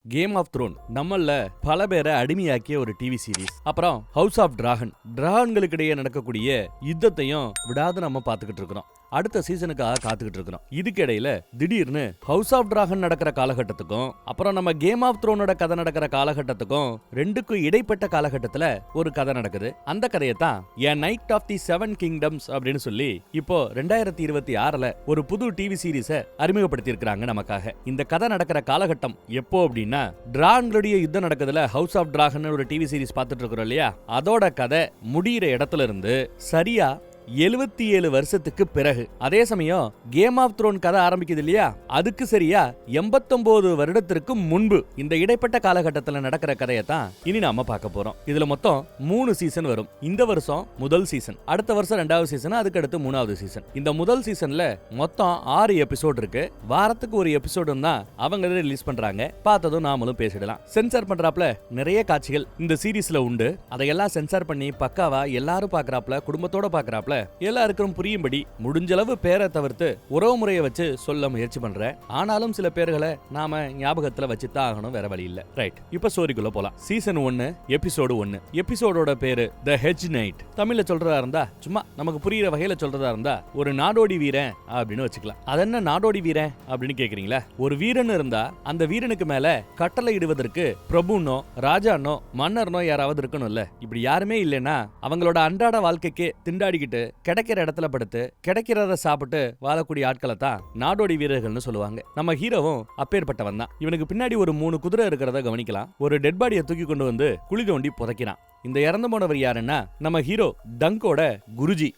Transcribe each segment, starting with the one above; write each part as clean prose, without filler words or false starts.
Game of thrown நம்மள பல பேரை அடிமையாக்கிய ஒரு டிவி சீரிஸ். அப்புறம் ஹவுஸ் ஆஃப் டிராகன்களுக்கு இடையே நடக்கக்கூடிய யுத்தத்தையும் விடாது நம்ம பாத்துக்கிட்டு இருக்கிறோம். அடுத்த சீசனுக்காக காத்துக்கிட்டு இருக்கிறோம். இதுக்கு இடையில திடீர்னு ஹவுஸ் ஆஃப் டிராகன் நடக்கிற காலகட்டத்துக்கும் அப்புறம் நம்ம கேம் ஆஃப் த்ரோனோட கதை நடக்கிற காலகட்டத்துக்கும் ரெண்டுக்கும் இடைப்பட்ட காலகட்டத்துல ஒரு கதை நடக்குது. அந்த கதையை தான் எ நைட் ஆஃப் தி 7 கிங்டம்ஸ் அப்படின்னு சொல்லி இப்போ 2026ல ஒரு புது டிவி சீரிஸை அறிமுகப்படுத்தி இருக்காங்க நமக்காக. இந்த கதை நடக்கிற காலகட்டம் எப்போ அப்படின்னா டிராகன்களுடைய யுத்தம் நடக்குதுல, ஹவுஸ் ஆஃப் டிராகன் ஒரு டிவி சீரிஸ் பார்த்துட்டு இருக்கிறோம் இல்லையா, அதோட கதை முடியிற இடத்துல இருந்து சரியா 77 வருஷத்துக்கு பிறகு. அதே சமயம் கேம் ஆஃப் த்ரோன் கதை ஆரம்பிக்குது இல்லையா, அதுக்கு சரியா 89 வருடத்திற்கு முன்பு இந்த இடைப்பட்ட காலகட்டத்தில் நடக்கிற கதையை தான் இனி நாம பார்க்க போறோம். இதுல மொத்தம் 3 சீசன் வரும். இந்த வருஷம் முதல் சீசன், அடுத்த வருஷம் 2வது சீசன், அதுக்கு அடுத்து 3வது சீசன். இந்த முதல் சீசன்ல மொத்தம் 6 எபிசோட் இருக்கு. வாரத்துக்கு ஒரு எபிசோடு தான் அவங்க ரிலீஸ் பண்றாங்க. பார்த்ததும் நாமளும் பேசிடலாம். சென்சார் பண்றாப்ல நிறைய காட்சிகள் இந்த சீரிஸ்ல உண்டு. அதையெல்லாம் சென்சார் பண்ணி பக்காவா எல்லாரும் பாக்குறாப்ல, குடும்பத்தோட பாக்குறாப்ல, எல்லாருக்கும் புரியும்படி முடிஞ்சளவு பேரை தவிர்த்து உறவு முறையை வச்சு சொல்ல முயற்சி பண்றேன். ஆனாலும் சில பேர்களை நாம ஞாபகத்துல வச்சுதான் ஆகணும், வேற வழி இல்ல. ரைட், இப்ப ஸ்டோரிக்குள்ள போலாம். Season 1 episode 1. எபிசோடோட பேரு தி ஹெட்ஜ் நைட். தமிழ்ல சொல்றதா இருந்தா, சும்மா நமக்கு புரியுற வகையில சொல்றதா இருந்தா, ஒரு நாடோடி வீரன் அப்படின்னு வச்சுக்கலாம். அது என்ன நாடோடி வீரன் அப்படின்னு கேக்குறீங்களா? ஒரு வீரன் இருந்தா அந்த வீரனுக்கு மேல கட்டளை இடுவதற்கு பிரபுனோ ராஜானோ மன்னர்னோ யாராவது இருக்கணும்ல. இப்படி யாருமே இல்லைன்னா அவங்களோட அன்றாட வாழ்க்கைக்கு திண்டாடிக்கிட்டு கிடைக்கிற இடத்துல படுத்து கிடைக்கிறத சாப்பிட்டு வாழக்கூடிய ஆட்களை தான் நாடோடி வீரர்கள்னு சொல்லுவாங்க. நம்ம ஹீரோவும் அப்பேற்பட்டவன் தான். இவனுக்கு பின்னாடி ஒரு 3 குதிரை இருக்கிறத கவனிக்கலாம். ஒரு டெட் பாடியை தூக்கி கொண்டு வந்து குழி தோண்டி புதைக்கிறான். இந்த இறந்து போனவர் யாருன்னா நம்ம ஹீரோ டங்கோட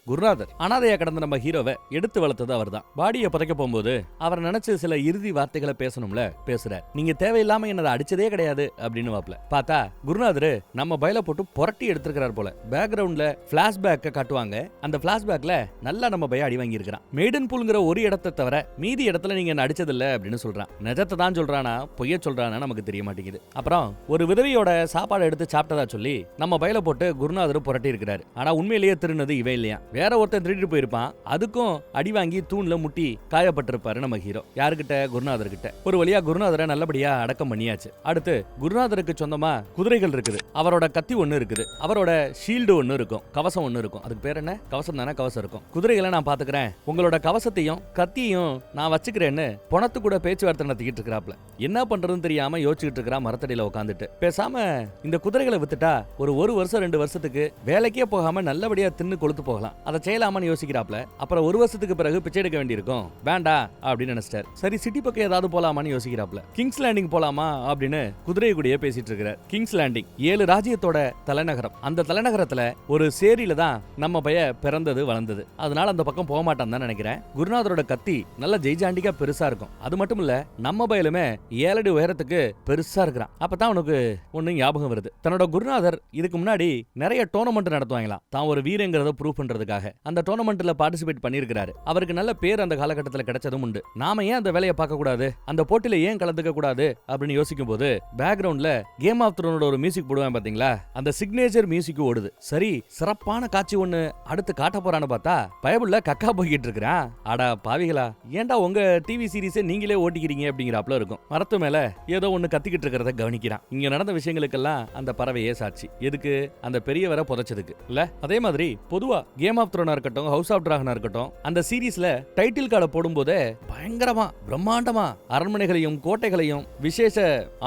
குருநாதர். அனாதையா கடந்த நம்ம ஹீரோவை எடுத்து வளர்த்தது அவர் தான். பாடியை புதைக்க போகும்போது அவர் நினைச்சு சில இறுதி வார்த்தைகளை பேசணும்ல, பேசுறார். நீங்க தேவையில்லாம என்னதை அடிச்சதே கிடையாது அப்படின்னு வாப்ல. பார்த்தா குருநாதர் நம்ம பயில போட்டு புரட்டி எடுத்திருக்கிறார் போல. பேக்ரவுண்ட்ல பிளாஷ்பேக்க காட்டுவாங்க. அந்த பிளாஷ்பேக்ல நல்லா நம்ம பய அடி வாங்கி இருக்கிறான். மேடன் பூல்ங்கிற ஒரு இடத்தை தவிர மீதி இடத்துல நீங்க என்ன அடிச்சதில்ல அப்படின்னு சொல்றான். நிஜத்தை தான் சொல்றானா பொய்ய சொல்றானா நமக்கு தெரிய மாட்டேங்குது. அப்புறம் ஒரு விதவையோட சாப்பாடு எடுத்து சாப்பிட்டதா சொல்லி நம்ம பயில போட்டு குருநாதர் புரட்டி இருக்கிறாரு. ஆனா உண்மையிலேயே திருநது இவன் இல்லையா, வேற ஒருத்தன் திருடிட்டு போயிருப்பான். அதுக்கும் அடி வாங்கி தூண்ல முட்டி காயப்பட்டிருப்பாரு நம்ம ஹீரோ. யாருக்கிட்ட? குருநாதர் கிட்ட. ஒரு வழியா குருநாதரை நல்லபடியா அடக்கம் பண்ணியாச்சு. அடுத்து குருநாதருக்கு சொந்தமா குதிரைகள் இருக்குது. அவரோட கத்தி ஒண்ணு இருக்குது. அவரோட ஷீல்டு ஒண்ணு இருக்கும், கவசம் ஒண்ணு இருக்கும். அதுக்கு பேர் என்ன? கவசம் தானே. கவசம் இருக்கும். குதிரைகளை நான் பாத்துக்கிறேன், உங்களோட கவசத்தையும் கத்தியையும் நான் வச்சுக்கிறேன்னு பணத்து கூட பேச்சுவார்த்தை நடத்திக்கிட்டு இருக்கிறாப்ல. என்ன பண்றதுன்னு தெரியாம யோசிச்சுட்டு இருக்கிறா மரத்தடியில உட்காந்துட்டு. பேசாம இந்த குதிரைகளை வித்துட்டா ஒரு வருஷம் 2 வருஷத்துக்கு வேலைக்கே போகாம நல்லபடியா தின்னு கொளுத்து போகலாம். அதை செய்யலாமான்னு யோசிக்கிறாப்ல. அப்புறம் 1 வருஷத்துக்கு பிறகு பிச்சை எடுக்க வேண்டியிருக்கும், வேண்டாம் அப்படின்னு நினைச்சிட்டார். சரி சிட்டி பக்கம் ஏதாவது போலாமான்னு யோசிக்கிறாப்ல. கிங்ஸ் லேண்டிங் போலாமா அப்படின்னு குதிரை கூடயே பேசிட்டு இருக்கிறார். கிங்ஸ் லேண்டிங் 7 ராஜ்யத்தோட தலைநகரம். அந்த தலைநகரத்துல ஒரு சேரியில தான் நம்ம பைய பிறந்தது வளர்ந்தது. அதனால அந்த பக்கம் போக மாட்டான் தான் நினைக்கிறேன். குருநாதரோட கத்தி நல்ல ஜெய்ஜாண்டிக்கா பெருசா இருக்கும். அது மட்டும் இல்ல நம்ம பயிலுமே 7 அடி உயரத்துக்கு பெருசா இருக்கிறான். அப்பதான் உனக்கு ஒண்ணு ஞாபகம் வருது. தன்னோட குருநாதர் இதுக்கு முன்னாடி நிறைய டோர்னமெண்ட் நடத்துவாங்களாம், தான் ஒரு வீரங்கிறத ப்ரூவ் பண்றதுக்காக. அந்த டோர்னமெண்ட்ல பார்ட்டிசிபேட் பண்ணிருக்காரு. அவருக்கு நல்ல பேர் அந்த காலகட்டத்தில் கிடைச்சதும் உண்டு. நாம ஏன் அந்த வேலையை பார்க்க கூடாது, அந்த போட்டியில ஏன் கலந்துக்க கூடாது அப்படின்னு யோசிக்கும் போது பேக்ரவுண்ட்ல கேம் ஆஃப் த்ரோனோட ஒரு மியூசிக் போடுவாங்க பாத்தீங்களா, அந்த சிக்னேச்சர் மியூசிக் ஓடுது. சரி சிறப்பான காட்சி ஒண்ணு அடுத்து காட்ட போறான்னு பார்த்தா பயபுள்ள கக்கா போய்கிட்டு இருக்கிறான். அடா பாவிகளா, ஏன்டா உங்க டிவி சீரிஸை நீங்களே ஓட்டிக்கிறீங்க அப்படிங்கிறாப்ல இருக்கும். மரத்து மேல ஏதோ ஒண்ணு கத்திக்கிட்டு இருக்கிறத கவனிக்கிறான். இங்க நடந்த விஷயங்களுக்கெல்லாம் அந்த பறவையே சாட்சி. எதுக்கு? அந்த பெரியவரை புதைச்சதுக்கு இல்ல. அதே மாதிரி பொதுவா கேம் ஆஃப் த்ரோனா இருக்கட்டும், ஹவுஸ் ஆஃப் டிராகனா இருக்கட்டும், அந்த சீரிஸ்ல டைட்டில் கார்டை போடும்போதே பயங்கரமா பிரம்மாண்டமா அரண்மனைகளையும் கோட்டைகளையும் விசேஷ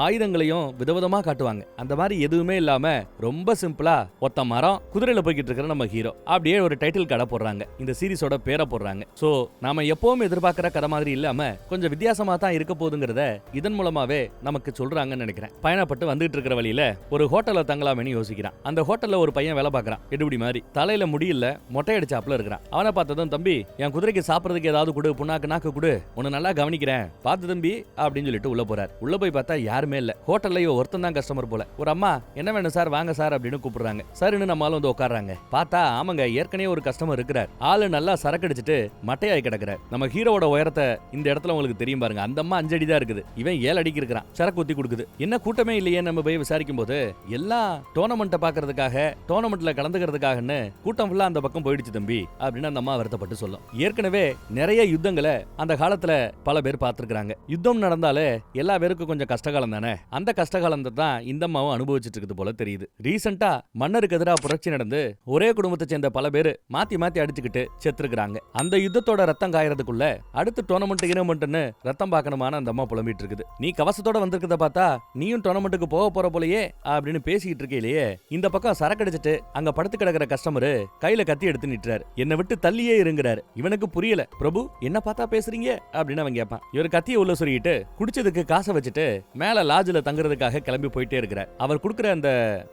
ஆயுதங்களையும் விதவிதமா காட்டுவாங்க. அந்த மாதிரி எதுவுமே இல்லாம ரொம்ப சிம்பிளா ஒத்த மரம் குதிரையில போய்கிட்டு இருக்கிற நம்ம ஹீரோ அப்படியே ஒரு டைட்டில் கார்டை போடுறாங்க. இந்த சீரிஸோட பேரை போடுறாங்க. சோ நாம எப்பவும் எதிர்பார்க்கிற கதை மாதிரி இல்லாம கொஞ்சம் வித்தியாசமா தான் இருக்க போகுதுங்கிறத இதன் மூலமாவே நமக்கு சொல்றாங்கன்னு நினைக்கிறேன். பயணப்பட்டு வந்துட்டு இருக்கிற வழியில ஒரு ஹோட்டல்ல தங்கலாம்னு யோசிக்கிறான். அந்த ஹோட்டல்ல ஒரு பையன் வேலை பார்க்கறான். எடுபடி மாதிரி தலையில முடியல, மொட்டை அடிச்சாப்ல இருக்கிறான். அவனை பார்த்ததும், தம்பி என் குதிரைக்கு சாப்பிடறதுக்கு ஏதாவது கொடு, புண்ணாக்கு நாக்கு கொடு, உன்னை நல்லா கவனிக்கிறேன் பார்த்து தம்பி அப்படின்னு சொல்லிட்டு உள்ள போறார். உள்ள போய் பார்த்தா யாருமே இல்ல. ஹோட்டல்ல ஒருத்தன் தான் கஸ்டமர் போல. ஒரு அம்மா, என்ன வேணும் சார், வாங்க சார் அப்படின்னு கூப்பிடுறாங்க. சரின்னு நம்மளால வந்து உட்கார்றாங்க. பார்த்தா ஆமாங்க, ஏற்கனவே ஒரு கஸ்டமர் இருக்கிறார். ஆளு நல்லா சரக்கு அடிச்சிட்டு மட்டையாய் கிடக்குறார். நம்ம ஹீரோவோட உயரத்தை இந்த இடத்துல உங்களுக்கு தெரியும் பாருங்க. அந்த அம்மா 5 அடி தான் இருக்குது. இவன் 7 அடிக்கு இருக்கிறான். சரக்கு ஊத்தி கொடுக்குது. என்ன கூட்டமே இல்லையே நம்ம போய் விசாரிக்கும் போது எல்லாம் டோர்னமெண்ட் விளையாட்டை பாக்குறதுக்காக டோர்னமெண்ட்ல கலந்துக்கிறதுக்காகன்னு கூட்டம் ஃபுல்லா அந்த பக்கம் போயிடுச்சு தம்பி அப்படின்னு அந்த அம்மா வருத்தப்பட்டு சொல்லும். ஏற்கனவே நிறைய யுத்தங்களை அந்த காலத்துல பல பேர் பார்த்திருக்காங்க. யுத்தம் நடந்தாலே எல்லா பேருக்கும் கொஞ்சம் கஷ்டகாலம் தானே. அந்த கஷ்டகாலத்தை தான் இந்த அம்மாவும் அனுபவிச்சுட்டு இருக்குது போல தெரியுது. ரீசெண்டா மன்னருக்கு எதிராக புரட்சி நடந்து ஒரே குடும்பத்தை சேர்ந்த பல பேர் மாத்தி மாத்தி அடிச்சுக்கிட்டு செத்துருக்காங்க. அந்த யுத்தத்தோட ரத்தம் காயறதுக்குள்ள அடுத்து டோர்னமெண்ட்னு ரத்தம் பார்க்கணுமான அந்த அம்மா புலம்பிட்டு இருக்குது. நீ கவசத்தோட வந்திருக்கிறத பார்த்தா நீயும் டோர்னமெண்ட்டுக்கு போக போற போலயே அப்படின்னு பேசிக்கிட்டு இருக்கையிலேயே இந்த பக்கம் சரக்கு அடிச்சிட்டு அங்க படுத்து கிடக்கிற கஸ்டமரு கையில கத்தி எடுத்து நிட்டுறாரு. என்னை விட்டு தள்ளியே இருங்கிறாரு. இவனுக்கு புரியல. பிரபு என்ன பார்த்தா பேசுறீங்க அப்படின்னு அவன் கேட்பான். இவர் கத்தியை உள்ள சொல்லிட்டு குடிச்சதுக்கு காசை வச்சுட்டு மேல லாட்ஜ்ல தங்குறதுக்காக கிளம்பி போயிட்டே இருக்கிறார். அவர் கொடுக்குற அந்த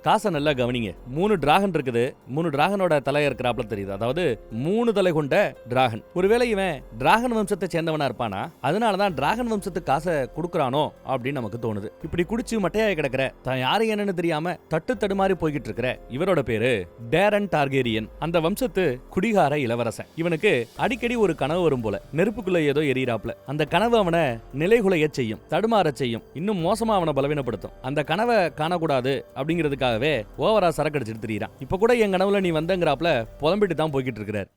காசை நல்லா கவனிங்க. 3 டிராகன் இருக்குது. 3 டிராகனோட தலை இருக்கிறாப்ல தெரியுது. அதாவது 3 தலை கொண்ட டிராகன். ஒருவேளை இவன் டிராகன் வம்சத்தை சேர்ந்தவனா இருப்பானா? அதனாலதான் டிராகன் வம்சத்துக்கு காசை கொடுக்கறானோ அப்படின்னு நமக்கு தோணுது. இப்படி குடிச்சு மட்டையாய் கிடக்கிற தான் யாரு என்னன்னு தெரியாம தட்டு தடுமாறி போய்கிட்டு இருக்கிற இவரோட பேரு டேரன் டார்கேரியன். அந்த வம்சத்து குடிகார இளவரசன். இவனுக்கு அடிக்கடி ஒரு கனவு வரும் போல. நெருப்புக்குள்ள ஏதோ எரியறாப்ல. அந்த கனவு அவனை நிலைகுலைய செய்யும், தடுமாற செய்யும், இன்னும் மோசமா அவனை பலவீனப்படுத்தும். அந்த கனவை காணக்கூடாது அப்படிங்கிறதுக்காகவே ஓவரா சரக்கு அடிச்சிட்டு திரியிறான். இப்ப கூட என் கனவுல நீ வந்தங்கிறாப்ல புலம்பிட்டு தான் போய்கிட்டு இருக்கிறார்.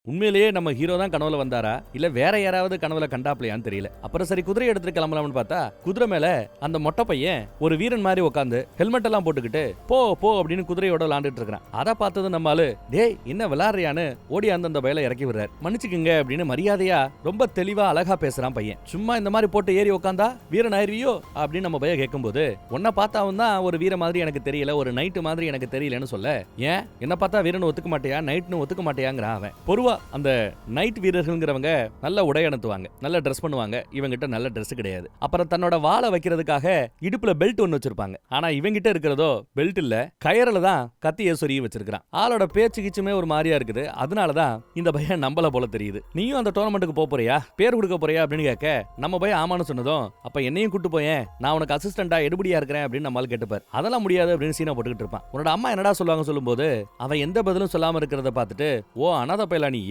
உண்மையிலேயே நம்ம ஹீரோ தான் கனவுல வந்தாரா இல்ல வேற யாராவது கனவுல கண்டாப்லையான்னு தெரியல. அப்புறம் சரி குதிரை எடுத்துட்டு கிளம்பலாம்னு பார்த்தா குதிரை மேல அந்த மொட்டை பையன் ஒரு வீரன் மாதிரி உட்காந்து ஹெல்மெட் எல்லாம் போட்டுக்கிட்டு போ போ அப்படின்னு குதிரையோட விளாண்டுட்டு இருக்கிறான். அதை பார்த்தது நம்மால டேய் என்ன விளாடுறியான்னு ஓடி அந்த பயில இறக்கி விடுறாரு. மன்னிச்சுக்குங்க அப்படின்னு மரியாதையா ரொம்ப தெளிவா அழகா பேசுறான் பையன். சும்மா இந்த மாதிரி போட்டு ஏறி உட்காந்தா வீரன் ஆயிருவியோ அப்படின்னு நம்ம பையன் கேட்கும்போது உன்னை பார்த்தாவும் தான் ஒரு வீர மாதிரி எனக்கு தெரியல, ஒரு நைட்டு மாதிரி எனக்கு தெரியலன்னு சொல்ல. ஏன் என்ன பார்த்தா வீரன் ஒத்துக்க மாட்டியா, நைட்னு ஒத்துக்க மாட்டியாங்கிறான் அவன். பொறுவா அந்த நைட் வீரர்கள்ங்கிறவங்க நல்ல உடை அணிந்துவாங்க, நல்ல ட்ரெஸ் பண்ணுவாங்க. இவங்கிட்ட நல்ல ட்ரெஸ் கிடையாது. அப்புறம் தன்னோட வாளை வைக்கிறதுக்காக இடுப்புல பெல்ட் ஒன்னு வச்சிருப்பாங்க. ஆனா இவங்கிட்ட இருக்கிறதோ பெல்ட் இல்ல, கயறல தான் கத்திய சொருகி வச்சிருக்கான். ஆளோட பேச்சு கிச்சுமே ஒரு மாதிரியா இருக்குது. அதனாலதான் இந்த பையன் நம்பல போல தெரியுது. நீயும் அந்த டோர்னமெண்ட்டுக்கு போறியா, பேர் கொடுக்க போறியா அப்படின்னு கேட்க நம்ம பையன் ஆமான்னு சொன்னதும் அப்ப என்னையும் கூட்டு போயேன், நான் உனக்கு அசிஸ்டண்டா எடுபடியா இருக்கிறேன் அப்படின்னு நம்மால் கேட்டுப்பார். அதெல்லாம் முடியாது அப்படின்னு சீனா போட்டுக்கிட்டு இருப்பான். உன்னோட அம்மா என்னடா சொல்லுவாங்க சொல்லும்போது அவன் எந்த பதிலும் சொல்லாம இருக்கிறத பார்த்துட்டு ஓ அனாதை பையலா நீ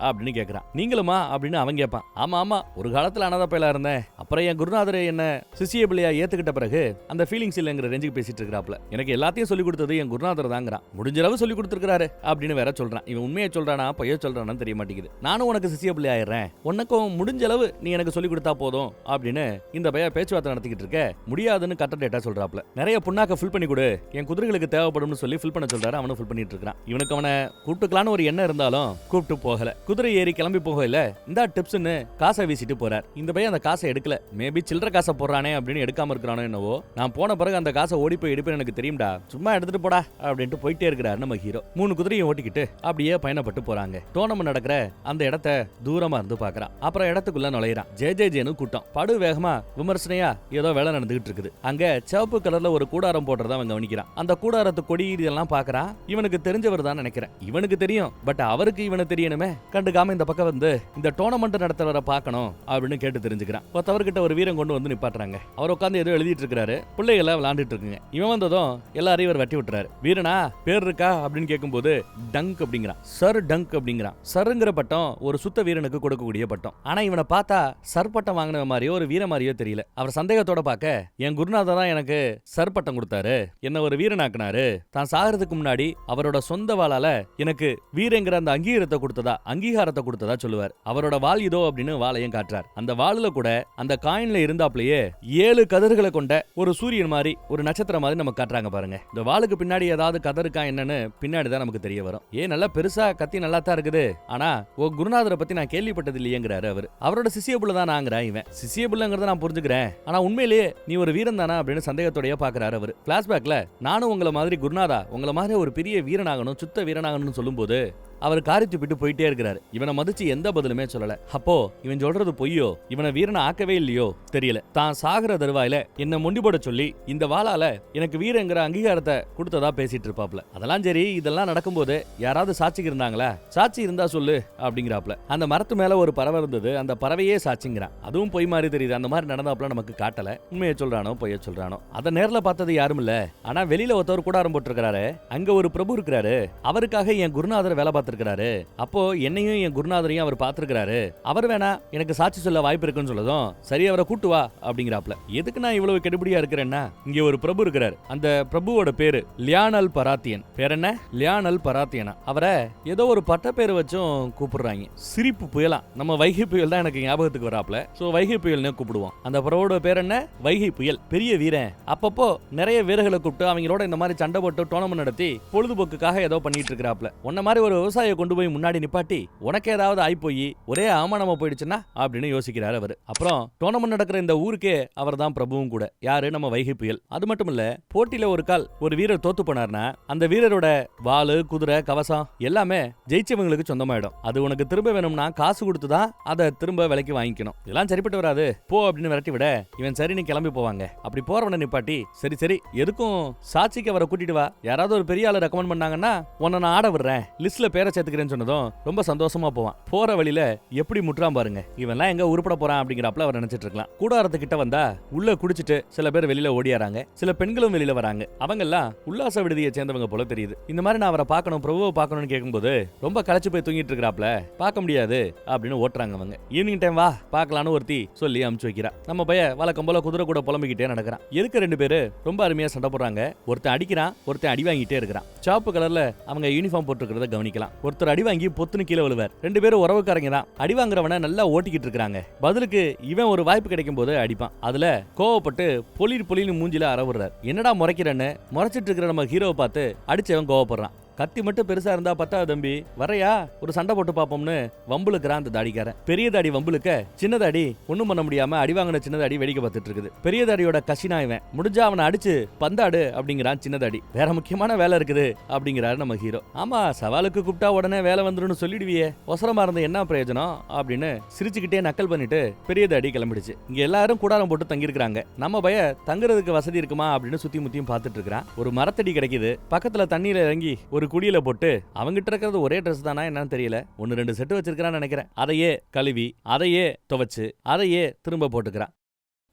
அப்படின்னு கேக்குறான். நீங்களுமா அப்படின்னு அவன் கேட்பான். ஆமா ஆமா ஒரு காலத்துல அனாதை பையலா இருந்தேன். அப்புறம் என் குருநாதர் என்ன சிசிய பிள்ளையா ஏத்துக்கிட்ட பிறகு அந்த ஃபீலிங்ஸ் இல்லங்கிற ரேஞ்சுக்கு பேசிட்டு இருக்கிறாப்ல. எனக்கு எல்லாத்தையும் சொல்லி கொடுத்தது என் குருநாதர் தாங்கிறான். முடிஞ்ச அளவு சொல்லி கொடுத்துருக்காரு அப்படின்னு வேற சொல்றான். இவன் உண்மையை சொல்றானா பைய சொல்றானு தெரிய மாட்டேங்குது. நானும் உனக்கு சிசிய பிள்ளை ஆயிடுறேன், உனக்கும் முடிஞ்ச அளவு நீ எனக்கு சொல்லி கொடுத்தா போதும் அப்படின்னு இந்த பைய பேச்சுவார்த்தை நடத்திக்கிட்டு இருக்க. முடியாதுன்னு கட்ட டேட்டா சொல்றாப்ல. நிறைய புண்ணாக்க ஃபில் பண்ணி கொடு, என் குதிரைகளுக்கு தேவைப்படும்னு சொல்லி ஃபில் பண்ண சொல்றாரு. அவனும் ஃபில் பண்ணிட்டு இருக்கான். இவனுக்கு அவனை கூப்பிட்டுக்கலான்னு ஒரு எண்ணம் இருந்தாலும் கூப்பிட்டு போகல. குதிரை ஏறி கிளம்பி போகல. இந்த டிப்ஸ்னு காசை வீசிட்டு போறார். இந்த பையன் அந்த காசை எடுக்கல. மேபி சில்லற காசை போடுறானே அப்படின்னு எடுக்காம இருக்கிறானோ என்னவோ. நான் போன பிறகு அந்த காசை ஓடி போய் எடுப்பேன் எனக்கு தெரியும்டா, சும்மா எடுத்துட்டு போடா அப்படின்ட்டு போயிட்டே இருக்கிறார் நம்ம ஹீரோ. 3 குதிரையை ஓட்டிக்கிட்டு அப்படியே பயணப்பட்டு போறாங்க. டோர்னமெண்ட் நடக்கிற அந்த இடத்த தூரமா இருந்து பாக்குறான். அப்புறம் இடத்துக்குள்ள நுழையிறான். ஜேஜேன்னு கூட்டம் படு வேகமா விமர்சனையா ஏதோ வேலை நடந்துகிட்டு இருக்குது. அங்க சிவப்பு கலர்ல ஒரு கூடாரம் போடுறத அவன் கவனிக்கிறான். அந்த கூடாரத்து கொடி இதெல்லாம் பாக்குறான். இவனுக்கு தெரிஞ்சவர் தான் நினைக்கிறேன். இவனுக்கு தெரியும், பட் அவருக்கு இவனை தெரியணுமே. கண்டுக்காம இந்த பக்கம் வந்து இந்த டோர்னமெண்ட் நடத்துறவரை பார்க்கணும் அப்படின்னு கேட்டு தெரிஞ்சுக்கிறான். ஒருத்தவர்கிட்ட ஒரு வீரன் கொண்டு வந்து நிப்பாட்டுறாங்க. அவர் உட்காந்து ஏதோ எழுதிட்டு இருக்காரு. பிள்ளைகளை விளையாண்டுட்டு இருக்குங்க. இவன் வந்ததும் எல்லாரையும் இவர் வெட்டி விட்டுறாரு. வீரனா பேர் இருக்கா அப்படின்னு கேட்கும்போது டங்க் அப்படிங்கிறான். சர் டங்க் அப்படிங்கிறான். சருங்கிற பட்டம் ஒரு சுத்த வீரனுக்கு கொடுக்கக்கூடிய பட்டம். ஆனா இவனை பார்த்தா சர் பட்டம் வாங்கின மாதிரியோ ஒரு வீர மாதிரியோ தெரியல. அவர் சந்தேகத்தோட பார்க்க என் குருநாதர் தான் எனக்கு சர் பட்டம் கொடுத்தாரு, என்ன ஒரு வீரனாக்குனாரு. தான் சாகிறதுக்கு முன்னாடி அவரோட சொந்த வாளால எனக்கு வீரங்கிற அந்த அங்கீகாரத்தை கொடுத்ததா சொல்லுவார். அவரோட வாள் இதோ அப்படின்னு வாளையும் காட்டுறார். அந்த வாளுல கூட அந்த காயின்ல இருந்தாப்லயே 7 கதிர்களை கொண்ட ஒரு சூரியன் மாதிரி ஒரு நட்சத்திரம் மாதிரி நமக்கு காட்டுறாங்க பாருங்க. இந்த வாளுக்கு பின்னாடி ஏதாவது கதருக்கா என்னன்னு பின்னாடி தான் நமக்கு தெரிய வரும். நல்லா பெருசா கத்தி நல்லா தான் இருக்குது. ஆனா ஓ குருநாதரை பத்தி நான் கேள்விப்பட்டது இல்லையேங்கிறாரு அவர். அவரோட சிசிய புள்ள தான் நாங்கிறேன். இவன் சிசிய புள்ளங்கிறத நான் புரிஞ்சுக்கிறேன், ஆனா உண்மையிலேயே நீ ஒரு வீரன் தானா அப்படின்னு சந்தேகத்தோடய பாக்குறாரு அவர். பிளாஷ்பேக்ல நானும் உங்களை மாதிரி குருநாதா உங்களை மாதிரி ஒரு பெரிய வீரனாகணும், சுத்த வீரனாகணும்னு சொல்லும்போது அவர் காரி துப்பிட்டு போயிட்டே இருக்கிறாரு. இவனை மதிச்சு எந்த பதிலுமே சொல்லல. அப்போ இவன் சொல்றது பொய்யோ, இவனை வீரனை ஆக்கவே இல்லையோ தெரியல. தான் சாகுற தருவாயில என்ன மொண்டி போட சொல்லி இந்த வாளால எனக்கு வீரங்கிற அங்கீகாரத்தை கொடுத்ததா பேசிட்டு இருப்பாப்ல. அதெல்லாம் சரி, இதெல்லாம் நடக்கும்போது யாராவது சாட்சிக்கு இருந்தாங்களா? சாட்சி இருந்தா சொல்லு அப்படிங்கிறாப்ல. அந்த மரத்து மேல ஒரு பறவை இருந்தது, அந்த பறவையே சாட்சிங்கிறான். அதுவும் பொய் மாதிரி தெரியுது. அந்த மாதிரி நடந்தாப்ல நமக்கு காட்டல. உண்மையை சொல்றானோ பொய்ய சொல்றானோ அதை நேர்ல பார்த்தது யாரும் இல்ல. ஆனா வெளியில ஒருத்தவர் கூடாரம் போட்டிருக்கிறாரு. அங்க ஒரு பிரபு இருக்கிறாரு. அவருக்காக என் குருநாதர் வேலை பார்த்து பாத்துருக்காரு, அப்போ என்னையும் என் குருநாதரையும் அவர் பாத்துருக்காரு, அவர் வேணா எனக்கு சாட்சி சொல்ல வாய்ப்பு இருக்குன்னு சொல்லதும் சரி அவரை கூட்டு வா அப்படிங்கிறாப்ல. எதுக்கு நான் இவ்வளவு கெடுபடியா இருக்கிறேன்னா, இங்க ஒரு பிரபு இருக்கிறார். அந்த பிரபுவோட பேரு லியானல் பராத்தியன். பேர் என்ன? லியானல் பராத்தியனா. அவரை ஏதோ ஒரு பட்ட பேரு வச்சும் கூப்பிடுறாங்க. சிரிப்பு புயலா. நம்ம வைகை புயல் தான் எனக்கு ஞாபகத்துக்கு வராப்ல. சோ வைகை புயல்னு கூப்பிடுவோம். அந்த பிரபுவோட பேர் என்ன? வைகை புயல். பெரிய வீரன். அப்பப்போ நிறைய வீரர்களை கூப்பிட்டு அவங்களோட இந்த மாதிரி சண்டை போட்டு டோர்னமெண்ட் நடத்தி பொழுதுபோக்குக்காக ஏதோ பண்ணிட்டு இருக்கிறாப்ல. உன்ன மாதிரி ஒரு விவசாயியை கொண்டு போய் முன்னாடி நிப்பாட்டி உனக்கு ஏதாவது ஆயி போய் ஒரே அவமானமா போயிடுச்சுன்னா அப்படின்னு யோசிக்கிறாரு அவரு. அப்புறம் டோர்னமெண்ட் நடக்கிற இந்த ஊருக்கே அவர் தான் பிரபுவும் கூட. யாரு? நம்ம வைகை புயல். அது மட்டும் இல்ல, போட்டியில ஒரு கால் ஒரு வீரர் தோத்து போனார்னா அந்த வீரரோட வாளு, குதிரை, கவசம் எல்லாமே ஜெயிச்சவங்களுக்கு சொந்தமாயிடும். அது உனக்கு திரும்ப வேணும்னா காசு கொடுத்து தான் அதை திரும்ப விலைக்கு வாங்கிக்கணும். இதெல்லாம் சரிப்பட்டு வராது போ அப்படின்னு விரட்டி விட இவன் சரி நீ கிளம்பி போவாங்க. அப்படி போறவனை நிப்பாட்டி சரி சரி எதுக்கும் சாட்சிக்கு அவரை கூட்டிட்டு வா, யாராவது ஒரு பெரிய ஆளை ரெக்கமெண்ட் பண்ணாங்கன்னா உன்னை நான் ஆட விடுறேன், லிஸ்ட்ல பேரை சேர்த்துக்கிறேன்னு சொன்னதும் ரொம்ப சந்தோஷமா போவான். போற வழியில எப்படி முற்றாம் பாருங்க, இவன்லாம் எங்க உருப்பட போறான் அப்படிங்கிறப்பல அவர் நினைச்சிட்டு இருக்கலாம். கூடாரத்துக்கிட்ட வந்தா உள்ள குடிச்சிட்டு சில பேர் வெளியில ஓடியாராங்க, சில பெண்களும் வெளியில வராங்க. அவங்க எல்லாம் உல்லாச விடுதியை சேர்ந்தவங்க போல தெரியுது. இந்த மாதிரி நான் அவரை பார்க்கணும், பிரபுவை பார்க்கணும்னு கேட்கும்போது ரொம்ப களைச்சு போய் தூங்கிட்டு இருக்கிறாப்ல, பார்க்க முடியாது அப்படின்னு ஓட்டுறாங்க அவங்க. ஈவினிங் டைம் வா பார்க்கலான்னு ஒருத்தி சொல்லி அமுச்சு வைக்கிறா. நம்ம பைய வழக்கம் போல குதிரை கூட புலம்பிக்கிட்டே நடக்கிறான். எதுக்கு ரெண்டு பேரு ரொம்ப அருமையா சண்டை போடுறாங்க. ஒருத்தன் அடிக்கிறான், ஒருத்தன் அடி வாங்கிட்டே இருக்கிறான். சாப்பு கலர்ல அவங்க யூனிஃபார்ம் போட்டுருக்கிறத கவனிக்கலாம். ஒருத்தர் அடி வாங்கி பொத்துன்னு கீழே விழுவார். ரெண்டு பேரும் உறவுக்காரங்க தான். அடி வாங்குறவனை நல்லா ஓட்டிக்கிட்டு இருக்காங்க. பதிலுக்கு இவன் ஒரு வாய்ப்பு கிடைக்கும் போது அடிப்பான். அதுல கோவப்பட்டு பொலின்னு மூஞ்சில அரவுறார். என்னடா முறைக்கிறன்னு முறைச்சிட்டு இருக்கிற நம்ம ஹீரோவை பார்த்து அடிச்சவன் கோவப்படுறான். கத்தி மட்டும் பெருசா இருந்தா பத்தா தம்பி, வரையா ஒரு சண்டை போட்டு பாப்போம்னு வம்புலுக்குறான் அந்த தாடிக்காரன். பெரிய தாடி வம்புலுக்க சின்ன தாடி ஒண்ணும் பண்ண முடியாம அடி வாங்கின சின்ன தாடி வேடிக்கை பார்த்துட்டு இருக்குது. பெரிய தாடியோட கசினா இவன். முடிஞ்சா அவனை அடிச்சு பந்தாடு அப்படிங்கிறான் சின்ன தாடி. வேற முக்கியமான வேலை இருக்குது அப்படிங்கிறாரு நம்ம ஹீரோ. ஆமா, சவாலுக்கு கூப்பிட்டா உடனே வேலை வந்துடும் சொல்லிடுவியே, அவசரமா இருந்த என்ன பிரயோஜனம் அப்படின்னு சிரிச்சுக்கிட்டே நக்கல் பண்ணிட்டு பெரிய தாடி கிளம்பிடுச்சு. இங்க எல்லாரும் கூடாரம் போட்டு தங்கி இருக்கிறாங்க. நம்ம பய தங்குறதுக்கு வசதி இருக்குமா அப்படின்னு சுத்தி முத்தியும் பார்த்துட்டு இருக்கிறான். ஒரு மரத்தடி கிடைக்குது. பக்கத்துல தண்ணியில இறங்கி ஒரு குடியில போட்டு அவங்கிட்ட இருக்கிறது ஒரே ட்ரெஸ் தானா என்னன்னு தெரியல, 1-2 செட்டு வச்சிருக்கான்னு நினைக்கிறேன். அதையே கழுவி, அதையே துவைச்சு, அதையே திரும்ப போட்டுக்கிறான்.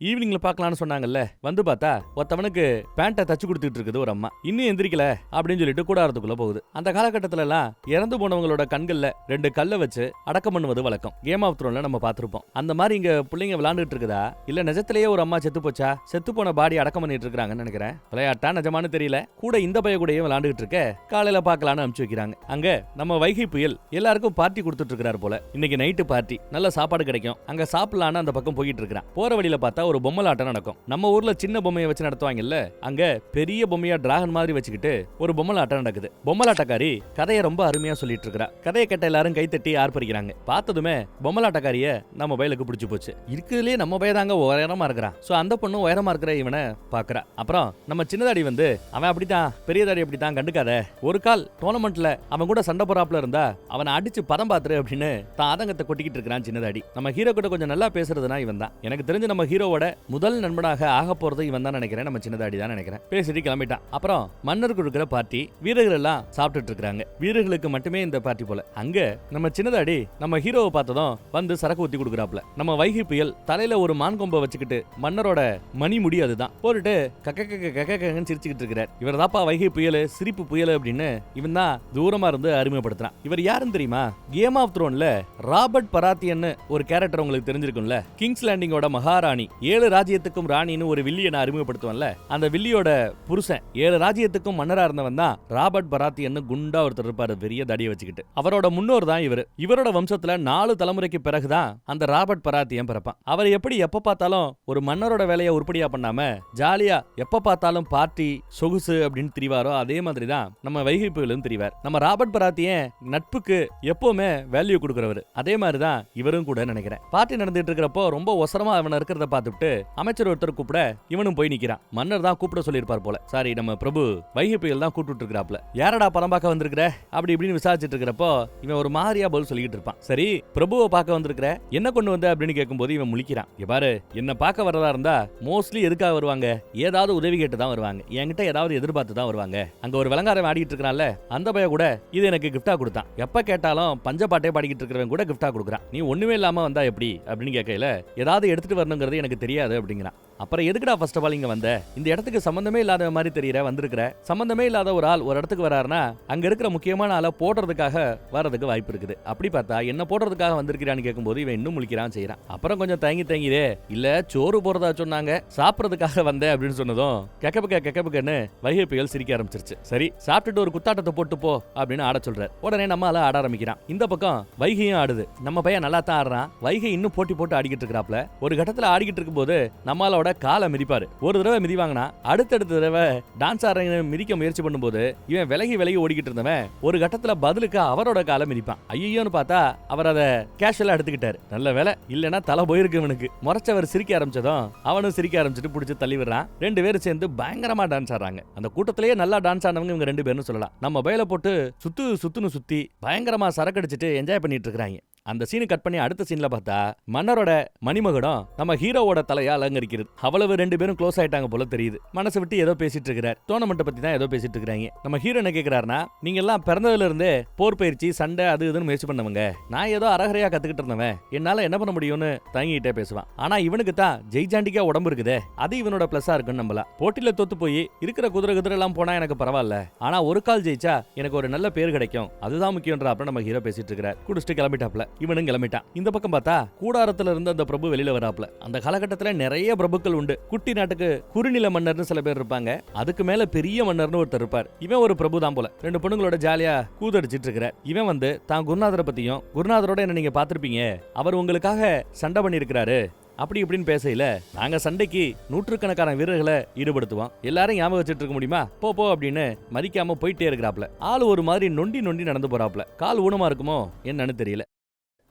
ஈவினிங்ல பார்க்கலான்னு சொன்னாங்கல்ல, வந்து பார்த்தா ஒருத்தவனுக்கு பேண்ட்டை தச்சு கொடுத்துட்டு இருக்குது ஒரு அம்மா. இன்னும் எந்திரிக்கல அப்படின்னு சொல்லிட்டு கூடாரத்துக்குள்ள போகுது. அந்த காலகட்டத்துல எல்லாம் இறந்து போனவங்களோட கண்கள்ல 2 கல்லை வச்சு அடக்கம் பண்ணுவது வழக்கம். கேம் ஆஃப் த்ரோன்ல நம்ம பார்த்திருப்போம். அந்த மாதிரி இங்க பிள்ளைங்க விளையாண்டுட்டு இருக்குதா, இல்ல நிஜத்திலேயே ஒரு அம்மா செத்து போச்சா, செத்து போன பாடி அடக்கம் பண்ணிட்டு இருக்காங்கன்னு நினைக்கிறேன். விளையாட்டா நிஜமானு தெரியல. கூட இந்த பைய கூடயே விளையாண்டுட்டு இருக்க காலையில பார்க்கலான்னு அனுப்பிச்சு வைக்கிறாங்க. அங்க நம்ம வைகை புயல் எல்லாருக்கும் பார்ட்டி கொடுத்துட்டு இருக்காரு போல. இன்னைக்கு நைட்டு பார்ட்டி, நல்ல சாப்பாடு கிடைக்கும், அங்க சாப்பிடலான்னு அந்த பக்கம் போயிட்டு இருக்கிறான். போற வழியில பார்த்தா ஒரு பொம்மலாட்டம் நடக்கும். நம்ம ஊர்ல சின்ன பொம்மையை வச்சு நடத்துவாங்கல்ல, அங்க பெரிய பொம்மையா டிராகன் மாதிரி வச்சுக்கிட்டு ஒரு பொம்மலாட்டம் நடக்குது. பொம்மலாட்டக்காரி கதையை ரொம்ப அருமையா சொல்லிட்டு இருக்கா. கதையை கேட்ட எல்லாரும் கைத்தட்டி ஆர்ப்பரிக்கிறாங்க. பார்த்ததுமே பொம்மலாட்டக்காரிய நம்ம பையலுக்கு பிடிச்சு போச்சு. இருக்குதுலயே நம்ம பைய தாங்க உயரமா இருக்கிறான். சோ அந்த பொண்ணு உயரமா இருக்கிற இவனை பாக்குறா. அப்புறம் நம்ம சின்னதாடி வந்து அவன் அப்படித்தான், பெரிய தாடி அப்படித்தான், கண்டுக்காத. ஒரு கால் டோர்னமெண்ட்ல அவன் கூட சண்டை போறாப்ல இருந்தா அவனை அடிச்சு பதம் பாத்துரு அப்படின்னு தான் ஆதங்கத்தை கொட்டிக்கிட்டு இருக்கிறான் சின்னதாடி. நம்ம ஹீரோ கிட்ட கொஞ்சம் நல்லா பேசுறதுனா இவன் தான். எனக்கு தெரிஞ்சு நம்ம ஹீரோவோட முதல் நண்பனாக ஆக போறது இவன் தான் நினைக்கிறேன். நம்ம சின்னதாடி தான் நினைக்கிறேன். பேசிட்டு கிளம்பிட்டான். அப்புறம் மன்னருக்கு இருக்கிற பார்ட்டி, வீரர்கள் எல்லாம் சாப்பிட்டுட்டு இருக்காங்க. வீரர்களுக்கு மட்டுமே இந்த பார்ட்டி போல. அங்க நம்ம சின்னதாடி நம்ம ஹீரோவை பார்த்ததும் வந்து சரக்கு ஊத்தி கொடுக்குறாப்ல. நம்ம வைகை புயல் தலையில ஒரு மான் கொம்பை வச்சுக்கிட்டு மன்னரோட மணி முடி அதுதான் போட்டுட்டு கக்கன்னு சிரிச்சுக்கிட்டு இருக்கிறார். இவர் தாப்பா வைகை புயல், சிரிப்பு புயல் அப்படின்னு இவன் தான் தூரமா இருந்து அறிமுகப்படுத்துறான். இவர் யாருன்னு தெரியுமா? கேம் ஆஃப் த்ரோன்ல ராபர்ட் பராத்தியன்னு ஒரு கேரக்டர் உங்களுக்கு தெரிஞ்சிருக்கும்ல. கிங்ஸ் லேண்டிங்கோட மகாராணி, 7 ராஜ்யத்துக்கும் ராணின்னு ஒரு வில்லியை நான் அறிமுகப்படுத்துவன்ல, அந்த வில்லியோட புருஷன் 7 ராஜ்யத்துக்கும் மன்னரா இருந்தவன் தான் ராபர்ட் பராத்தியன்னு குண்டா ஒருத்தர் இருப்பாரு, பெரிய தடியை வச்சுக்கிட்டு. அவரோட முன்னோர் தான் இவரு. இவரோட வம்சத்துல 4 தலைமுறைக்கு பிறகுதான் அந்த ராபர்ட் பராத்தியன் பிறப்பான். அவர் எப்படி எப்ப பார்த்தாலும் ஒரு மன்னரோட வேலையை உருப்படியா பண்ணாம ஜாலியா எப்ப பார்த்தாலும் பார்ட்டி சொகுசு அப்படின்னு திரிவாரோ, அதே மாதிரி தான் நம்ம வைகை புயலும் திரிவார். நம்ம ராபர்ட் பராத்தியன் நட்புக்கு எப்பவுமே வேல்யூ கொடுக்கிறவர். அதே மாதிரிதான் இவரும் கூட நினைக்கிறேன். பார்ட்டி நடந்துட்டு இருக்கிறப்போ ரொம்ப ஒசரமா அவன் இருக்கிறத பார்த்துட்டு அமைச்சர் ஒருத்தர் கூப்பிட இவனும் போய் நிக்கிறான். மன்னர் தான் கூப்பிட சொல்லியிருப்பார் போல. சாரி, நம்ம பிரபு வைகை புயல் தான் கூப்பிட்டு இருக்கிறாப்ல. யாரடா படம் பார்க்க வந்திருக்கிற அப்படி இப்படின்னு விசாரிச்சுட்டு இருக்கிறப்போ இவன் ஒரு மாதிரியா பதில் சொல்லிட்டு இருப்பான். சரி, பிரபுவை பார்க்க வந்திருக்கிற, என்ன கொண்டு வந்த அப்படின்னு கேட்கும்போது இவன் முழிக்கிறான். பாரு, என்ன பார்க்க வரதா இருந்தா மோஸ்ட்லி எதுக்காக வருவாங்க, ஏதாவது உதவி கேட்டு தான் வருவாங்க, என்கிட்ட ஏதாவது எதிர்பார்த்து தான் வருவாங்க. அங்க ஒரு விலங்காரன் ஆடிட்டு இருக்கான்ல, அந்த பைய கூட இது எனக்கு கிஃப்டா கொடுத்தான். எப்ப கேட்டாலும் பஞ்சப்பாட்டே பாடிக்கிட்டு இருக்கிறவன் கூட கிஃப்டா கொடுக்குறான். நீ ஒண்ணுமே இல்லாம வந்தா எப்படி அப்படின்னு கேட்கல, ஏதாவது எடுத்துட்டு வரணுங்கிறது எனக்கு தெரியாது அப்படிங்கிறான். அப்புறம் எதுக்குடா ஃபர்ஸ்ட் ஆஃப் ஆல் இங்க வந்த? இந்த இடத்துக்கு சம்பந்தமே இல்லாத மாதிரி தெரியற வந்திருக்கிற. சம்பந்தமே இல்லாத ஒரு ஆள் ஒரு இடத்துக்கு வராருன்னா அங்க இருக்கிற முக்கியமான ஆளை போடுறதுக்காக வரதுக்கு வாய்ப்பு இருக்குது. அப்படி பார்த்தா என்ன போடுறதுக்காக வந்திருக்கிறான்னு கேட்கும்போது இவன் இன்னும் முழிக்கிறான் செய்யறான். அப்புறம் கொஞ்சம் தயங்கிதே இல்ல சோறு போறதா சொன்னாங்க, சாப்பிடறதுக்காக வந்தேன் அப்படின்னு சொன்னதும் கெக்கபுக்கன்னு வைகை புயல் சிரிக்க ஆரம்பிச்சிருச்சு. சரி சாப்பிட்டுட்டு ஒரு குத்தாட்டத்தை போட்டு போ அப்படின்னு ஆட சொல்றாரு. உடனே நம்ம ஆள ஆட ஆரம்பிக்கிறான். இந்த பக்கம் வைகையும் ஆடுது. நம்ம பையன் நல்லா தான் ஆடுறான். வைகை இன்னும் போட்டி போட்டு ஆடிக்கிட்டு இருக்கிறாப்ல. ஒரு கட்டத்துல ஆடிக்கிட்டு இருக்கும்போது நம்மளோட காலை மிதிப்பாரு. ஒரு தடவை மிதிவாங்கன்னா அடுத்தடுத்த தடவை டான்ஸ் ஆடுறவங்க மிதிக்க முயற்சி பண்ணும்போது இவன் விலகி ஓடிக்கிட்டு இருந்தவன் ஒரு கட்டத்துல பதிலுக்கு அவரோட காலை மிதிப்பான். ஐயோன்னு பார்த்தா அவர் அதை கேஷுவலா எடுத்துக்கிட்டாரு. நல்ல வேலை இல்லைன்னா தலை போயிருக்கு இவனுக்கு. முறைச்சவர் சிரிக்க ஆரம்பிச்சதும் அவனும் சிரிக்க ஆரம்பிச்சுட்டு பிடிச்சி தள்ளி விடுறான். 2 பேரும் சேர்ந்து பயங்கரமா டான்ஸ் ஆடுறாங்க. அந்த கூட்டத்திலேயே நல்லா டான்ஸ் ஆனவங்க இவங்க 2 பேரும் சொல்லலாம். நம்ம பையில போட்டு சுத்துன்னு சுத்தி பயங்கரமா சரக்கடிச்சிட்டு என்ஜாய் பண்ணிட்டு இருக்காங்க. அந்த சீனு கட் பண்ணி அடுத்த சீன்ல பார்த்தா மன்னரோட மணிமகுடம் நம்ம ஹீரோவோட தலையை அலங்கரிக்கிறது. அவ்வளவு 2 பேரும் க்ளோஸ் ஆயிட்டாங்க போல தெரியுது. மனசு விட்டு ஏதோ பேசிட்டு இருக்கிறார். டோர்னமெண்ட் பத்தி தான் ஏதோ பேசிட்டு இருக்காங்க. நம்ம ஹீரோ என்ன கேக்குறாருன்னா, நீங்க எல்லாம் பிறந்ததுல இருந்தே போர் பயிற்சி சண்டை அது இதுன்னு முயற்சி பண்ணவங்க. நான் ஏதோ அரகரையா கத்துக்கிட்டு இருந்தவன். என்னால என்ன பண்ண முடியும்னு தயங்கிட்டே பேசுவான். ஆனா இவனுக்கு தான் ஜெய்ஜாண்டிக்கா உடம்பு இருக்குதே, அது இவனோட பிளஸா இருக்குன்னு நம்பலாம். போட்டியில தோத்து போய் இருக்கிற குதிரை எல்லாம் போனா எனக்கு பரவாயில்ல, ஆனா ஒரு கால் ஜெயிச்சா எனக்கு ஒரு நல்ல பேர் கிடைக்கும், அதுதான் முக்கியன்ற அப்புறம் நம்ம ஹீரோ பேசிட்டு இருக்கிறார். குடிச்சிட்டு கிளம்பிட்டாப்ல. இவனும் கிளம்பிட்டான். இந்த பக்கம் பார்த்தா கூடாரத்துல இருந்து அந்த பிரபு வெளியில வராப்ல. அந்த காலகட்டத்துல நிறைய பிரபுக்கள் உண்டு. குட்டி நாட்டுக்கு குறுநில மன்னர்னு சில பேர் இருப்பாங்க. அதுக்கு மேல பெரிய மன்னர்னு ஒருத்தர் இருப்பார். இவன் ஒரு பிரபு தான் போல. 2 பொண்ணுங்களோட ஜாலியா கூதடிச்சிட்டு இருக்கிறார். இவன் வந்து தான் குருநாதரை பத்தியும், குருநாதரோட என்ன நீங்க பாத்திருப்பீங்க, அவர் உங்களுக்காக சண்டை பண்ணி இருக்கிறாரு அப்படி இப்படின்னு பேசையில, நாங்க சண்டைக்கு நூற்றுக்கணக்கான வீரர்களை ஈடுபடுத்துவோம், எல்லாரும் ஞாபகம் வச்சுட்டு இருக்க முடியுமா, போ அப்படின்னு மதிக்காம போயிட்டே இருக்கிறாப்ல. ஆளு ஒரு மாதிரி நொண்டி நடந்து போறாப்ல. கால் ஊனமா இருக்குமோ என்னன்னு தெரியல.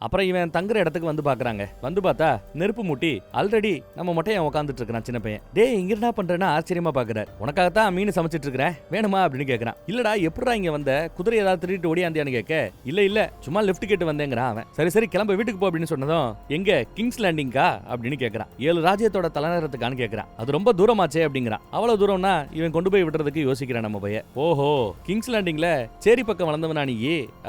அப்புறம் இவன் தங்குற இடத்துக்கு வந்து பாக்குறாங்க. வந்து பார்த்தா நெருப்பு மூட்டி ஆல்ரெடி நம்ம மொட்டையன் உட்காந்துட்டு இருக்கான். சின்ன பையன் டேய் இங்க என்ன பண்றேன்னு ஆச்சரியமா பாக்குறாரு. உனக்காகத்தான் மீன் சமைச்சிட்டு இருக்கிறேன், வேணுமா அப்படின்னு கேக்குறான். இல்லடா எப்படா இங்க வந்த, குதிரை ஏதாவது திருட்டு ஓடியாந்தியான்னு கேட்க, இல்ல சும்மா லிஃப்ட் கேட்டு வந்தேங்கிறான் அவன். சரி கிளம்ப வீட்டுக்கு போ அப்படின்னு சொன்னதும், எங்க கிங்ஸ் லேண்டிங்கா அப்படின்னு கேக்குறான். 7 ராஜ்யத்தோட தலைநகரத்துக்கான்னு கேக்குறான். அது ரொம்ப தூரமாச்சே அப்படிங்கிறான். அவ்வளவு தூரம்னா இவன் கொண்டு போய் விடுறதுக்கு யோசிக்கிறான் நம்ம பையன். ஓஹோ கிங்ஸ் லேண்டிங்ல சேரி பக்கம் வளர்ந்தவனா நீ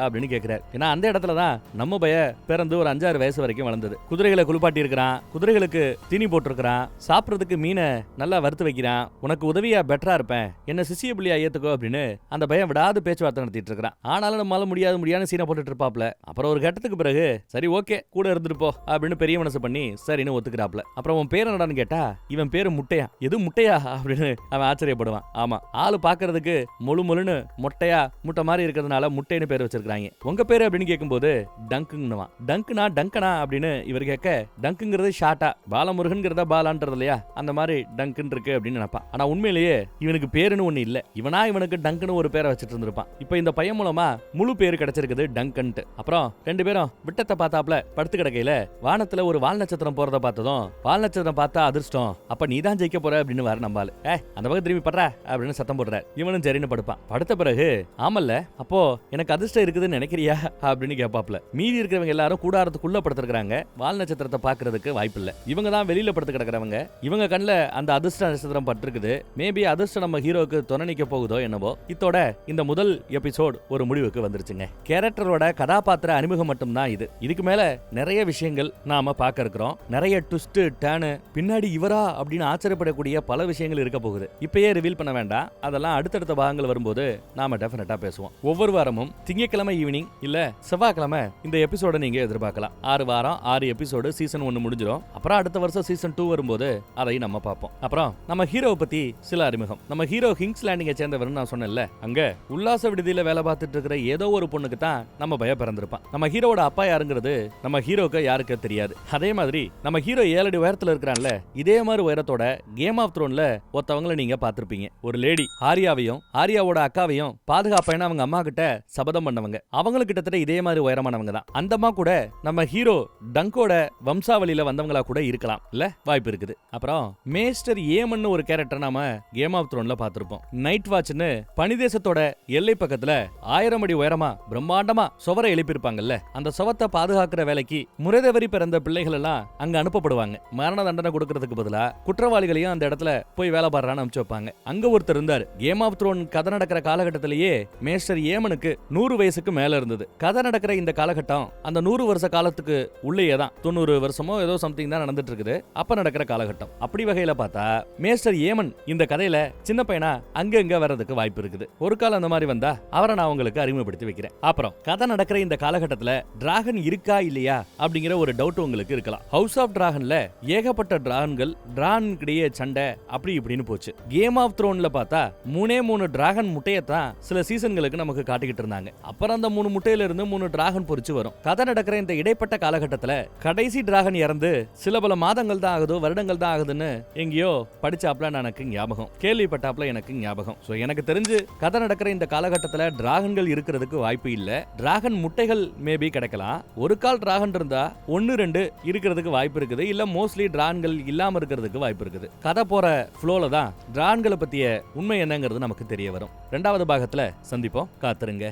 அப்படின்னு கேக்குறாரு. ஏன்னா அந்த இடத்துலதான் நம்ம பையன் பிறந்து ஒரு 5-6 வயசு வரைக்கும் வளர்ந்தது. குதிரைகளை குளிப்பாட்டி இருக்கிறான், குதிரைகளுக்கு தீனி போட்டிருக்கிறான், சாப்பிடறதுக்கு மீனை நல்லா வறுத்து வைக்கிறான். உனக்கு உதவியா பெட்டரா இருப்பேன், என்ன சிசிய புள்ளியா ஏத்துக்கோ அப்படின்னு அந்த பையன் விடாது பேச்சுவார்த்தை நடத்திட்டு இருக்கிறான். ஆனாலும் நம்மளால முடியாது சீனை போட்டுட்டு இருப்பாப்ல. அப்புறம் ஒரு கட்டத்துக்கு பிறகு சரி ஓகே கூட இருந்துட்டு போ அப்படின்னு பெரிய மனசு பண்ணி சரின்னு ஒத்துக்கிறாப்ல. அப்புறம் உன் பேர் என்னடான்னு கேட்டா இவன் பேரு முட்டையா. எது முட்டையா அப்படின்னு அவன் ஆச்சரியப்படுவான். ஆமா ஆளு பாக்குறதுக்கு முழுன்னு மொட்டையா முட்டை மாதிரி இருக்கிறதுனால முட்டைன்னு பேர் வச்சிருக்காங்க. உங்க பேரு அப்படின்னு கேட்கும்போது டங்குன்னுவான். டங்கனா அப்படின்னு இவர் கேட்க, டங்குங்கிறது ஷார்ட்டா பாலமுருகன்கிறத பாலான்றது இல்லையா, அந்த மாதிரி டங்குன் இருக்கு அப்படின்னு நினைப்பான். ஆனா உண்மையிலேயே இவனுக்கு பேருன்னு ஒண்ணு இல்ல. இவனுக்கு டங்குன்னு ஒரு பேரை வச்சிட்டு இருந்திருப்பான். இப்ப இந்த பையன் மூலமா முழு பேரு கிடைச்சிருக்குது டங்கன்ட்டு. அப்புறம் 2 பேரும் விட்டத்தை பார்த்தாப்ல படுத்து கிடக்கையில வானத்துல ஒரு வால் நட்சத்திரம் போறத பார்த்ததும், வால் நட்சத்திரம் பார்த்தா அதிர்ஷ்டம், அப்ப நீ தான் ஜெயிக்க போற அப்படின்னு வர நம்பாலு. அந்த பக்கம் திரும்பி படுற அப்படின்னு சத்தம் போடுறாரு. இவனும் சரின்னு படுப்பான். படுத்த பிறகு ஆமல்ல அப்போ எனக்கு அதிர்ஷ்டம் இருக்குதுன்னு நினைக்கிறியா அப்படின்னு கேட்பாப்ல. மீதி இருக்கிறவங்க எல்லாரும் கூடாரத்துக்குள்ள படுத்திருக்காங்க. வால் நட்சத்திரத்தை பாக்குறதுக்கு வாய்ப்பு இல்ல. இவங்க தான் வெளியில படுத்து கிடக்குறவங்க. இவங்க கண்ணுல அந்த அதிர்ஷ்ட நட்சத்திரம் பட்டிருக்குது. மேபி அதிர்ஷ்டம் நம்ம ஹீரோக்கு துணை நிக்க போகுதோ என்னவோ. இத்தோட இந்த முதல் எபிசோட் ஒரு முடிவுக்கு வந்துருச்சுங்க. கேரக்டரோட கதாபாத்திர அறிமுகம் மட்டும் தான் இது. இதுக்கு மேல நிறைய விஷயங்கள் நாம பார்க்க இருக்கிறோம். நிறைய ட்விஸ்ட் டர்ன், பின்னாடி இவரா அப்படின்னு ஆச்சரியப்படக்கூடிய பல விஷயங்கள் இருக்க போகுது. இப்பயே ரிவீல் பண்ண வேண்டாம், அதெல்லாம் அடுத்தடுத்த பாகங்கள் வரும்போது நாம டெஃபினட்டா பேசுவோம். ஒவ்வொரு வாரமும் திங்கட்கிழமை ஈவினிங் இல்ல செவ்வாய்க்கிழமை இந்த எபிசோட நீங்க எதிர்பார்க்கலாம். 6 வாரம் 6 எபிசோடு சீசன் 1 முடிஞ்சிடும். அப்புறம் அடுத்த வருஷம் சீசன் 2 வரும்போது அதை நம்ம பார்ப்போம். அப்புறம் நம்ம ஹீரோவை பத்தி சில அறிமுகம். நம்ம ஹீரோ கிங்ஸ் லேண்டிங்கை சேர்ந்தவர்னு நான் சொன்னேன்ல, அங்க உல்லாச விடுதியில வேலை பார்த்துட்டு இருக்கிற ஏதோ ஒரு பொண்ணுக்கு தான் நம்ம பய பிறந்திருப்பான். நம்ம ஹீரோட அப்பா யாருங்கிறது நம்ம ஹீரோக்கு யாருக்கு தெரியாது. அதே மாதிரி நம்ம ஹீரோ 7 அடி உயரத்துல இருக்கிறான்ல, இதே மாதிரி உயரத்தோட கேம் ஆஃப் த்ரோன்ல ஒருத்தவங்களை நீங்க பார்த்திருப்பீங்க. ஒரு லேடி ஆரியாவையும் ஆரியாவோட அக்காவையும் பாதுகாப்பேன்னு அவங்க அம்மா கிட்ட சபதம் பண்ணவங்க. அவங்களுக்கு கிட்டத்தட்ட இதே மாதிரி உயரமானவங்க தான். அந்த அம்மா கூட நம்ம ஹீரோ டங்கோட வம்சாவளியில வந்தவங்களா கூட இருக்கலாம் இல்ல, வாய்ப்பு இருக்குது. அப்புறம் மேஸ்டர் ஏமன் ஒரு கேரக்டர் நாம கேம் ஆஃப் த்ரோன்ல பார்த்திருப்போம். நைட் வாட்ச்னு பனிதேசத்தோட எல்லை பக்கத்துல 1000 அடி உயரமா பிரம்மாண்டமா சுவரை எழுப்பியிருப்பாங்கல்ல, அந்த சுவத்தை பாதுகாக்கிற வேலைக்கு முறைதவறி பிறந்த பிள்ளைகள் எல்லாம் அங்க அனுப்பப்படுவாங்க. மரண தண்டனை கொடுக்கறதுக்கு பதிலா குற்றவாளிகளையும் அந்த இடத்துல போய் வேலை பாடுறான்னு அனுப்பிச்சு வைப்பாங்க. அங்க ஒருத்தர் இருந்தாரு. கேம் ஆஃப் த்ரோன் கதை நடக்கிற காலகட்டத்திலேயே மேஸ்டர் ஏமனுக்கு 100 வயசுக்கு மேல இருந்தது. கதை நடக்கிற இந்த காலகட்டம் அந்த அந்த 100 வருஷ காலத்துக்கு உள்ளேயே தான் 90 வருஷமோ ஏதோ சம்திங் தான் நடந்துட்டு இருக்குது. அப்ப நடக்கிற காலகட்டம். அப்படி வகையில பார்த்தா மேஸ்டர் ஏமன் இந்த கதையில சின்ன பையனா அங்க வர்றதுக்கு வாய்ப்பு இருக்குது. ஒரு காலம் அந்த மாதிரி வந்தா அவரை நான் உங்களுக்கு அறிமுகப்படுத்தி வைக்கிறேன். அப்புறம் கதை நடக்கிற இந்த காலகட்டத்துல டிராகன் இருக்கா இல்லையா அப்படிங்கிற ஒரு டவுட் உங்களுக்கு இருக்கலாம். ஹவுஸ் ஆஃப் டிராகன்ல ஏகப்பட்ட டிராகன்கள், டிராகன்கிடையே சண்டை அப்படி இப்படின்னு போச்சு. கேம் ஆஃப் த்ரோன்ல பார்த்தா 3 டிராகன் முட்டையத்தான் சில சீசன்களுக்கு நமக்கு காட்டிக்கிட்டு இருந்தாங்க. அப்புறம் அந்த 3 முட்டையில இருந்து 3 டிராகன் பொரிச்சு வரும். கதை நடக்கிற இந்த இடைப்பட்ட காலகட்டத்துல கடைசி டிராகன் இறந்து சில பல மாதங்கள் தான் ஆகுதோ வருடங்கள் தான் ஆகுதுன்னு எங்கேயோ படிச்சாப்ல எனக்கு ஞாபகம், கேள்விப்பட்டாப்ல எனக்கு ஞாபகம். சோ எனக்கு தெரிஞ்சு கதை நடக்கிற இந்த காலகட்டத்துல டிராகன்கள் இருக்கிறதுக்கு வாய்ப்பு இல்ல. டிராகன் முட்டைகள் மேபி கிடைக்கலாம். ஒரு கால் டிராகன் இருந்தா 1-2 இருக்கிறதுக்கு வாய்ப்பு இருக்குது. இல்ல மோஸ்ட்லி டிராகன்கள் இல்லாம இருக்கிறதுக்கு வாய்ப்பு இருக்குது. கதை போற ஃப்ளோல தான் டிராகன்களை பத்திய உண்மை என்னங்கிறது நமக்கு தெரிய வரும். 2வது பாகத்துல சந்திப்போம். காத்துருங்க.